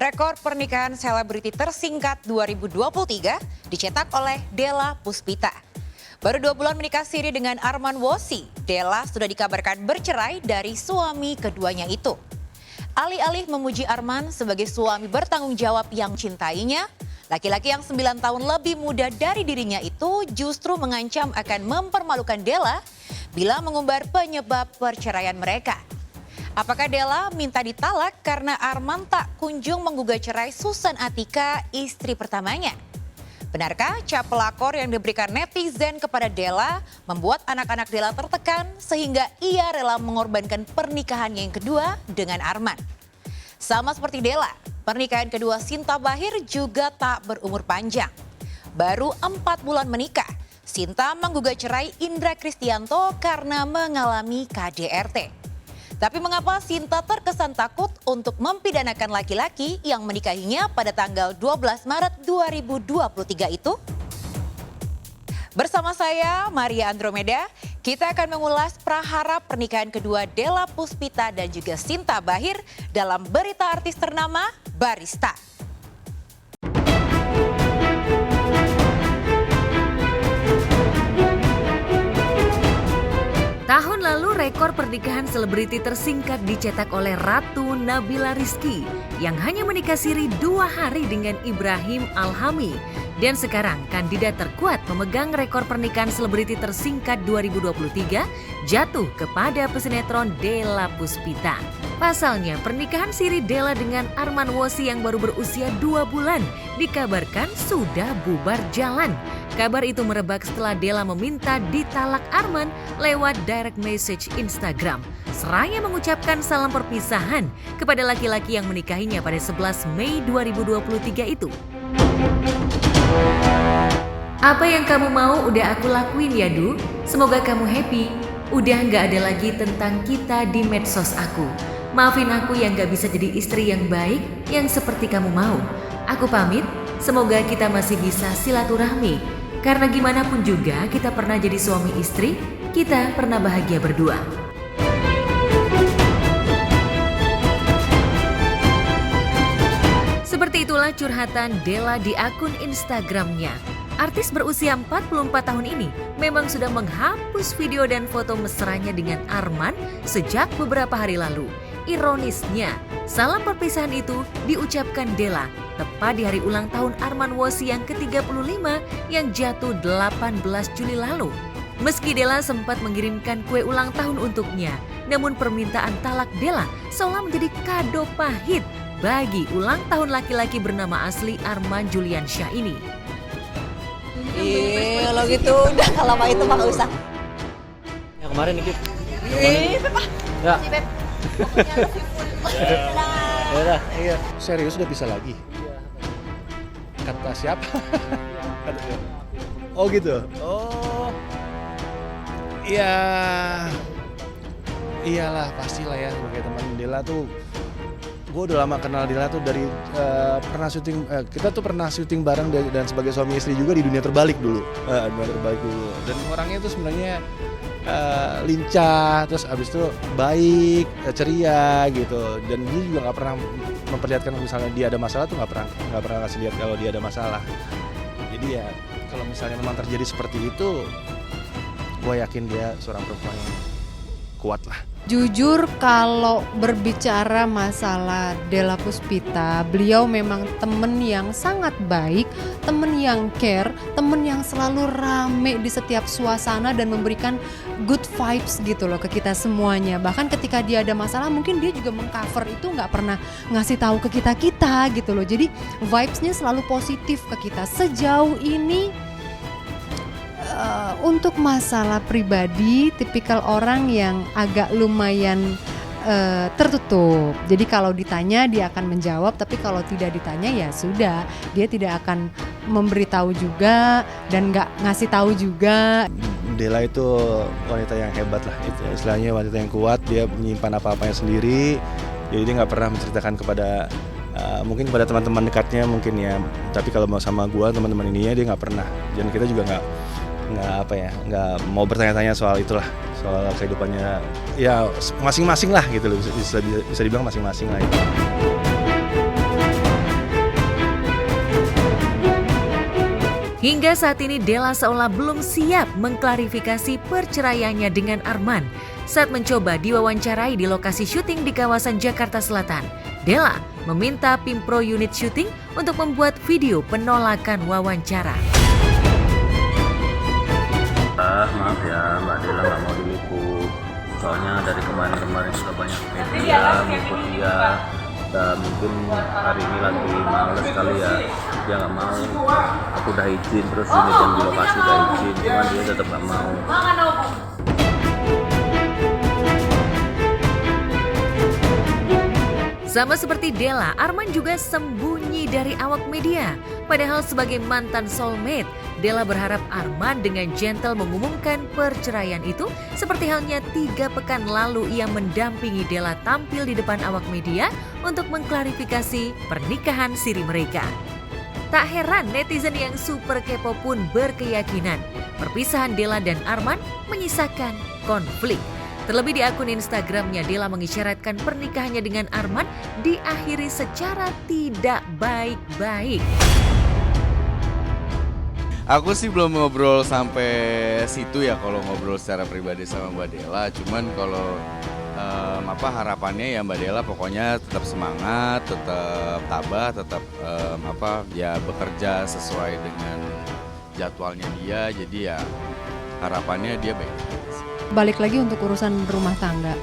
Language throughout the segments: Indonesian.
Rekor pernikahan selebriti tersingkat 2023 dicetak oleh Della Puspita. Baru 2 bulan menikah siri dengan Arman Wosi, Della sudah dikabarkan bercerai dari suami keduanya itu. Alih-alih memuji Arman sebagai suami bertanggung jawab yang cintainya, laki-laki yang 9 tahun lebih muda dari dirinya itu justru mengancam akan mempermalukan Della bila mengumbar penyebab perceraian mereka. Apakah Della minta ditalak karena Arman tak kunjung menggugat cerai Susan Atika, istri pertamanya? Benarkah cap pelakor yang diberikan netizen kepada Della membuat anak-anak Della tertekan sehingga ia rela mengorbankan pernikahannya yang kedua dengan Arman? Sama seperti Della, pernikahan kedua Sinta Bachir juga tak berumur panjang. Baru 4 bulan menikah, Sinta menggugat cerai Indra Kristianto karena mengalami KDRT. Tapi mengapa Sinta terkesan takut untuk mempidanakan laki-laki yang menikahinya pada tanggal 12 Maret 2023 itu? Bersama saya, Maria Andromeda, kita akan mengulas prahara pernikahan kedua Della Puspita dan juga Sinta Bachir dalam berita artis ternama Barista. Tahun lalu rekor pernikahan selebriti tersingkat dicetak oleh Ratu Nabila Rizky yang hanya menikah siri 2 hari dengan Ibrahim Alhami. Dan sekarang kandidat terkuat memegang rekor pernikahan selebriti tersingkat 2023 jatuh kepada pesinetron Della Puspita. Pasalnya pernikahan siri Della dengan Arman Wosi yang baru berusia 2 bulan dikabarkan sudah bubar jalan. Kabar itu merebak setelah Della meminta ditalak Arman lewat direct message Instagram. Seraya mengucapkan salam perpisahan kepada laki-laki yang menikahinya pada 11 Mei 2023 itu. Apa yang kamu mau udah aku lakuin ya Du. Semoga kamu happy. Udah gak ada lagi tentang kita di medsos aku. Maafin aku yang gak bisa jadi istri yang baik yang seperti kamu mau. Aku pamit, semoga kita masih bisa silaturahmi. Karena gimana pun juga kita pernah jadi suami istri, kita pernah bahagia berdua. Seperti itulah curhatan Della di akun Instagramnya. Artis berusia 44 tahun ini memang sudah menghapus video dan foto mesranya dengan Arman sejak beberapa hari lalu. Ironisnya, salam perpisahan itu diucapkan Della tepat di hari ulang tahun Arman Wosi yang ke-35 yang jatuh 18 Juli lalu. Meski Della sempat mengirimkan kue ulang tahun untuknya, namun permintaan talak Della seolah menjadi kado pahit bagi ulang tahun laki-laki bernama asli Arman Juliansyah ini. Kalau gitu udah lama itu mah gak usah. Yang kemarin nih, Kip. Ya. Ya. Iya, serius udah bisa lagi? Kata siapa? Oh gitu? Oh, iya, iyalah pastilah ya sebagai teman Della tuh. Gue udah lama kenal Della tuh dari pernah syuting, kita tuh pernah syuting bareng dan sebagai suami istri juga di Dunia Terbalik dulu. Dan orangnya tuh sebenarnya lincah, terus abis itu baik, ceria gitu. Dan dia juga nggak pernah memperlihatkan misalnya dia ada masalah tuh nggak pernah kasih lihat kalau dia ada masalah. Jadi ya kalau misalnya memang terjadi seperti itu, gue yakin dia seorang perempuan yang kuat lah. Jujur kalau berbicara masalah Della Puspita, beliau memang temen yang sangat baik, temen yang care, temen yang selalu rame di setiap suasana dan memberikan good vibes gitu loh ke kita semuanya. Bahkan ketika dia ada masalah mungkin dia juga mengcover itu, nggak pernah ngasih tahu ke kita gitu loh. Jadi vibesnya selalu positif ke kita. Sejauh ini untuk masalah pribadi, tipikal orang yang agak lumayan tertutup. Jadi kalau ditanya dia akan menjawab, tapi kalau tidak ditanya ya sudah, dia tidak akan memberitahu juga dan nggak ngasih tahu juga. Della itu wanita yang hebat lah, itu istilahnya wanita yang kuat. Dia menyimpan apa-apanya sendiri, jadi dia nggak pernah menceritakan kepada mungkin kepada teman-teman dekatnya mungkin ya. Tapi kalau mau sama gua, teman-teman ininya dia nggak pernah. Dan kita juga nggak mau bertanya-tanya soal itulah, soal kehidupannya ya masing-masing lah gitu loh, bisa dibilang masing-masing lah itu. Hingga saat ini Della seolah belum siap mengklarifikasi perceraiannya dengan Arman. Saat mencoba diwawancarai di lokasi syuting di kawasan Jakarta Selatan, Della meminta Pimpro unit syuting untuk membuat video penolakan wawancara. Maaf ya Mbak Della nggak mau diliput. Soalnya dari kemarin-kemarin sudah banyak media meliput dia. Dan mungkin hari ini lagi males kali ya, dia nggak mau. Aku udah izin, terus ini dan di lokasi udah izin, cuman dia tetap nggak mau. Sama seperti Della, Arman juga sembunyi dari awak media. Padahal sebagai mantan soulmate, Della berharap Arman dengan gentle mengumumkan perceraian itu seperti halnya 3 pekan lalu ia mendampingi Della tampil di depan awak media untuk mengklarifikasi pernikahan siri mereka. Tak heran netizen yang super kepo pun berkeyakinan perpisahan Della dan Arman menyisakan konflik. Terlebih di akun Instagramnya, Della mengisyaratkan pernikahannya dengan Arman diakhiri secara tidak baik-baik. Aku sih belum ngobrol sampai situ ya kalau ngobrol secara pribadi sama Mbak Della. Cuman kalau harapannya ya Mbak Della pokoknya tetap semangat, tetap tabah, tetap ya bekerja sesuai dengan jadwalnya dia. Jadi ya harapannya dia baik. Balik lagi untuk urusan rumah tangga,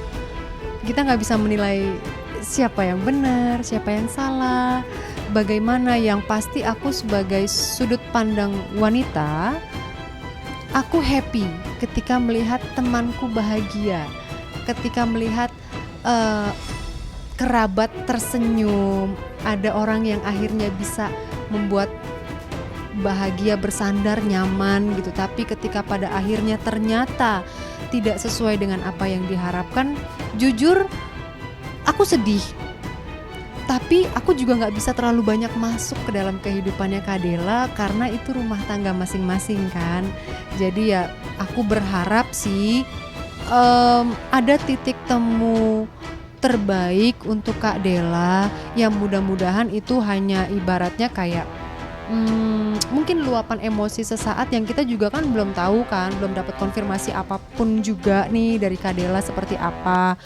kita nggak bisa menilai siapa yang benar, siapa yang salah, bagaimana. Yang pasti aku sebagai sudut pandang wanita, aku happy ketika melihat temanku bahagia, ketika melihat kerabat tersenyum, ada orang yang akhirnya bisa membuat bahagia, bersandar, nyaman gitu. Tapi ketika pada akhirnya ternyata tidak sesuai dengan apa yang diharapkan, jujur aku sedih. Tapi aku juga gak bisa terlalu banyak masuk ke dalam kehidupannya Kak Della karena itu rumah tangga masing-masing kan. Jadi ya aku berharap sih ada titik temu terbaik untuk Kak Della, yang mudah-mudahan itu hanya ibaratnya kayak mungkin luapan emosi sesaat yang kita juga kan belum tahu kan, belum dapat konfirmasi apapun juga nih dari Kak Della seperti apa.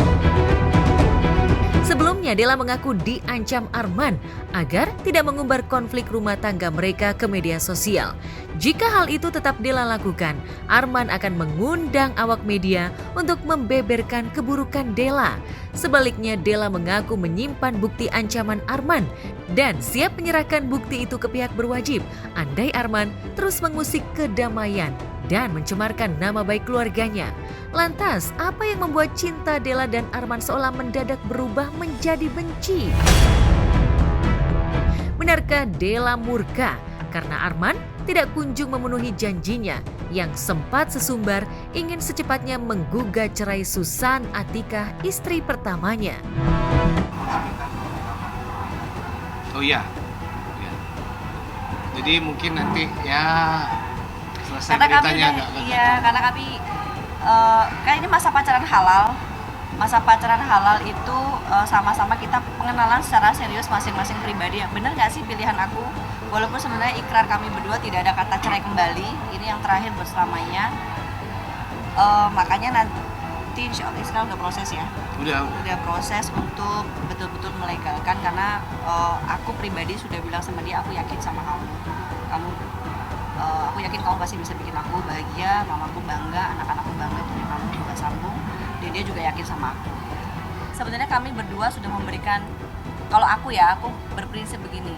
Sebelumnya Della mengaku diancam Arman agar tidak mengumbar konflik rumah tangga mereka ke media sosial. Jika hal itu tetap Della lakukan, Arman akan mengundang awak media untuk membeberkan keburukan Della. Sebaliknya Della mengaku menyimpan bukti ancaman Arman dan siap menyerahkan bukti itu ke pihak berwajib andai Arman terus mengusik kedamaian dan mencemarkan nama baik keluarganya. Lantas, apa yang membuat cinta Della dan Arman seolah mendadak berubah menjadi benci? Benarkah Della murka karena Arman tidak kunjung memenuhi janjinya yang sempat sesumbar ingin secepatnya menggugat cerai Susan Atikah, istri pertamanya? Oh iya. Jadi mungkin nanti ya selesai Karena beritanya karena kami kan ini masa pacaran halal. Masa pacaran halal itu sama-sama kita pengenalan secara serius masing-masing pribadi. Ya, benar nggak sih pilihan aku? Walaupun sebenarnya ikrar kami berdua tidak ada kata cerai kembali. Ini yang terakhir berselamanya. Makanya nanti insya Allah sekarang udah proses ya. Udah proses untuk betul-betul melegalkan karena aku pribadi sudah bilang sama dia, aku yakin sama kamu. Aku yakin kamu pasti bisa bikin aku bahagia, mamaku bangga, anak-anakku bangga punya kamu juga sambung. Dan dia juga yakin sama aku. Sebenarnya kami berdua sudah memberikan, kalau aku berprinsip begini,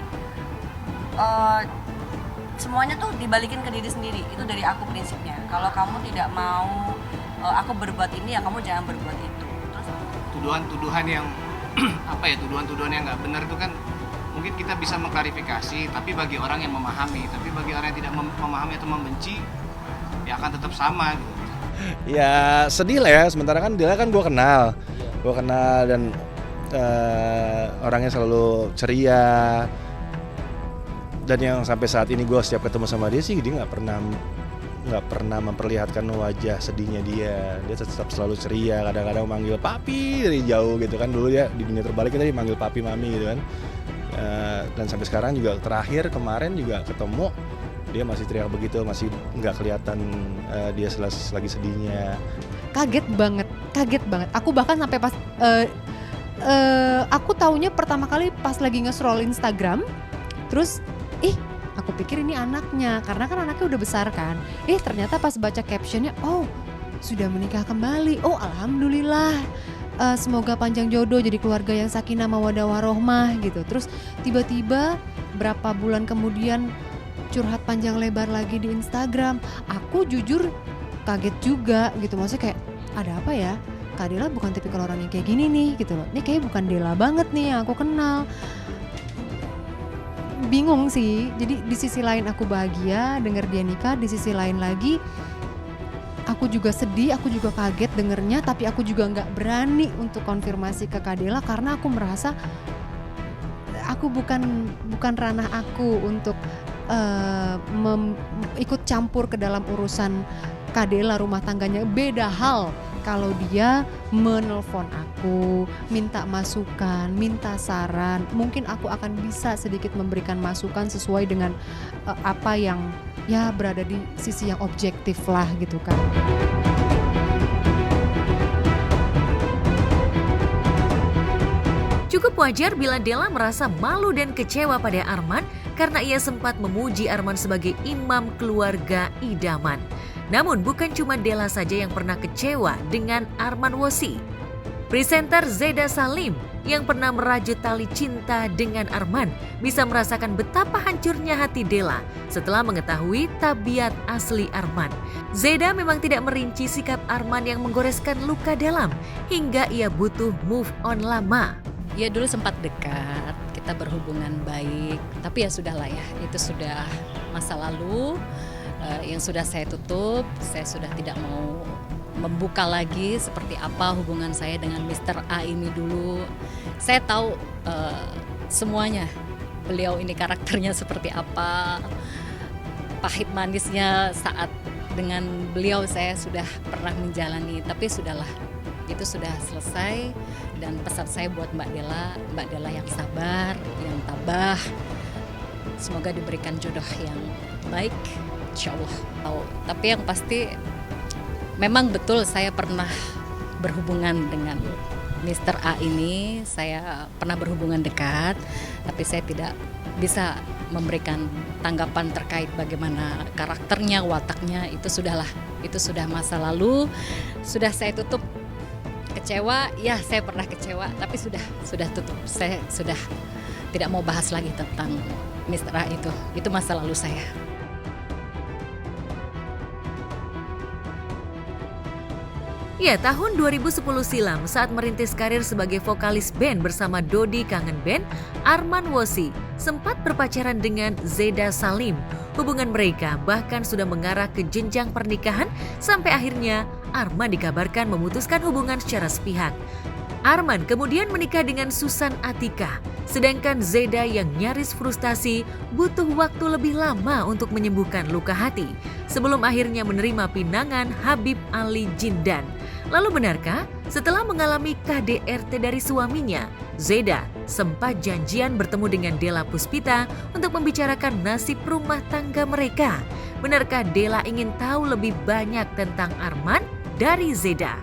semuanya tuh dibalikin ke diri sendiri. Itu dari aku prinsipnya. Kalau kamu tidak mau aku berbuat ini, ya kamu jangan berbuat itu. Terus tuduhan-tuduhan yang tuduhan-tuduhan yang nggak benar itu kan mungkin kita bisa mengklarifikasi, tapi bagi orang yang memahami, tapi bagi orang yang tidak memahami atau membenci, ya akan tetap sama gitu. Ya sedih lah ya, sementara kan dia kan gue kenal dan orangnya selalu ceria, dan yang sampai saat ini gue setiap ketemu sama dia sih dia nggak pernah memperlihatkan wajah sedihnya dia tetap selalu ceria, kadang-kadang manggil papi dari jauh gitu kan. Dulu dia di dunia terbalik kita manggil papi mami gitu kan. Dan sampai sekarang juga terakhir kemarin juga ketemu dia masih teriak begitu, masih nggak kelihatan dia lagi sedihnya. Kaget banget. Aku bahkan sampai pas aku taunya pertama kali pas lagi nge-scroll Instagram, terus aku pikir ini anaknya, karena kan anaknya udah besar kan. Ternyata pas baca captionnya, oh sudah menikah kembali, oh alhamdulillah. Semoga panjang jodoh, jadi keluarga yang sakinah mawaddah warohmah gitu. Terus tiba-tiba berapa bulan kemudian curhat panjang lebar lagi di Instagram. Aku jujur kaget juga gitu, maksudnya kayak ada apa ya? Kak Dela bukan tipikal orang yang kayak gini nih gitu loh. Ini kayak bukan Dela banget nih yang aku kenal. Bingung sih. Jadi di sisi lain aku bahagia denger dia nikah, di sisi lain lagi aku juga sedih, aku juga kaget dengernya, tapi aku juga nggak berani untuk konfirmasi ke Kak Dela karena aku merasa aku bukan ranah aku untuk ikut campur ke dalam urusan Kak Dela rumah tangganya. Beda hal kalau dia menelpon aku, minta masukan, minta saran, mungkin aku akan bisa sedikit memberikan masukan sesuai dengan apa yang ya berada di sisi yang objektif lah gitu kan. Cukup wajar bila Dela merasa malu dan kecewa pada Arman karena ia sempat memuji Arman sebagai imam keluarga idaman. Namun bukan cuma Dela saja yang pernah kecewa dengan Arman Wossi. Presenter Zeda Salim yang pernah merajut tali cinta dengan Arman bisa merasakan betapa hancurnya hati Dela setelah mengetahui tabiat asli Arman. Zeda memang tidak merinci sikap Arman yang menggoreskan luka dalam hingga ia butuh move on lama. Ya dulu sempat dekat, kita berhubungan baik, tapi ya sudahlah ya, itu sudah masa lalu yang sudah saya tutup. Saya sudah tidak mau membuka lagi seperti apa hubungan saya dengan Mr. A ini dulu. Saya tahu semuanya, beliau ini karakternya seperti apa, pahit manisnya saat dengan beliau saya sudah pernah menjalani, tapi sudahlah, itu sudah selesai. Dan pesan saya buat Mbak Dela yang sabar, yang tabah, semoga diberikan jodoh yang baik, insya Allah. Tapi yang pasti memang betul saya pernah berhubungan dengan Mr. A ini, saya pernah berhubungan dekat, tapi saya tidak bisa memberikan tanggapan terkait bagaimana karakternya, wataknya, itu sudahlah, itu sudah masa lalu, sudah saya tutup. Kecewa, ya saya pernah kecewa, tapi sudah tutup. Saya sudah tidak mau bahas lagi tentang Mr. A itu masa lalu saya. Ya, tahun 2010 silam saat merintis karir sebagai vokalis band bersama Dodi Kangen Band, Arman Wossi sempat berpacaran dengan Zeda Salim. Hubungan mereka bahkan sudah mengarah ke jenjang pernikahan sampai akhirnya Arman dikabarkan memutuskan hubungan secara sepihak. Arman kemudian menikah dengan Susan Atika, sedangkan Zeda yang nyaris frustasi butuh waktu lebih lama untuk menyembuhkan luka hati sebelum akhirnya menerima pinangan Habib Ali Jindan. Lalu benarkah setelah mengalami KDRT dari suaminya, Zeda sempat janjian bertemu dengan Dela Puspita untuk membicarakan nasib rumah tangga mereka? Benarkah Dela ingin tahu lebih banyak tentang Arman dari Zeda?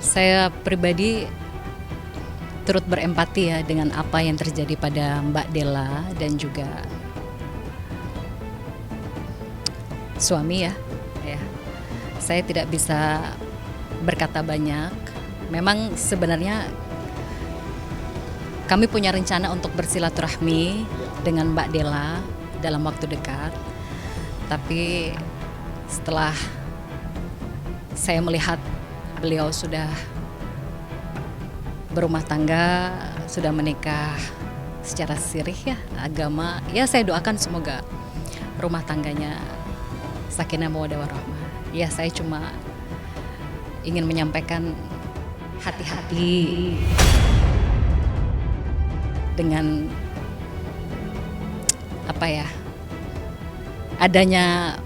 Saya pribadi turut berempati ya dengan apa yang terjadi pada Mbak Dela dan juga suami ya. Saya tidak bisa berkata banyak. Memang sebenarnya kami punya rencana untuk bersilaturahmi dengan Mbak Dela dalam waktu dekat. Tapi setelah saya melihat beliau sudah berumah tangga, sudah menikah secara sirih ya, agama, ya saya doakan semoga rumah tangganya sakinah mawaddah warahmah. Ya saya cuma ingin menyampaikan hati-hati dengan apa ya, adanya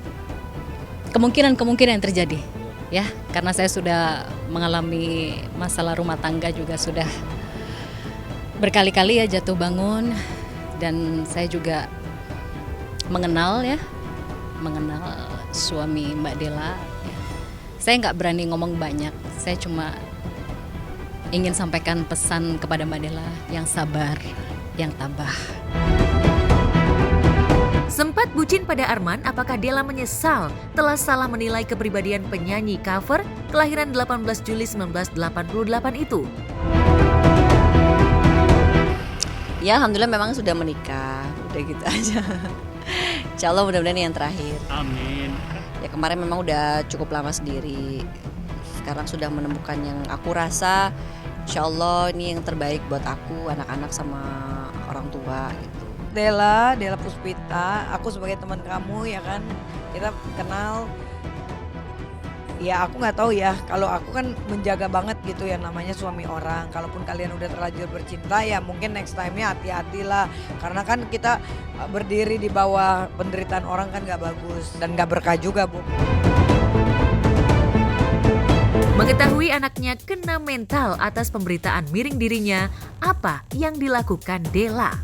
kemungkinan yang terjadi ya, karena saya sudah mengalami masalah rumah tangga juga sudah berkali-kali ya jatuh bangun, dan saya juga mengenal suami Mbak Della. Saya nggak berani ngomong banyak, saya cuma ingin sampaikan pesan kepada Mbak Della yang sabar, yang tabah. Sempat bucin pada Arman, apakah Della menyesal telah salah menilai kepribadian penyanyi cover kelahiran 18 Juli 1988 itu? Ya alhamdulillah memang sudah menikah, udah gitu aja. Insya Allah mudah-mudahan ini yang terakhir. Amin. Ya kemarin memang udah cukup lama sendiri, sekarang sudah menemukan yang aku rasa insya Allah ini yang terbaik buat aku, anak-anak sama orang tua gitu. Della Puspita, aku sebagai teman kamu ya kan, kita kenal. Ya aku nggak tahu ya, kalau aku kan menjaga banget gitu ya namanya suami orang. Kalaupun kalian udah terlanjur bercinta ya mungkin next time-nya hati-hatilah. Karena kan kita berdiri di bawah penderitaan orang kan nggak bagus dan nggak berkah juga, Bu. Mengetahui anaknya kena mental atas pemberitaan miring dirinya, apa yang dilakukan Della?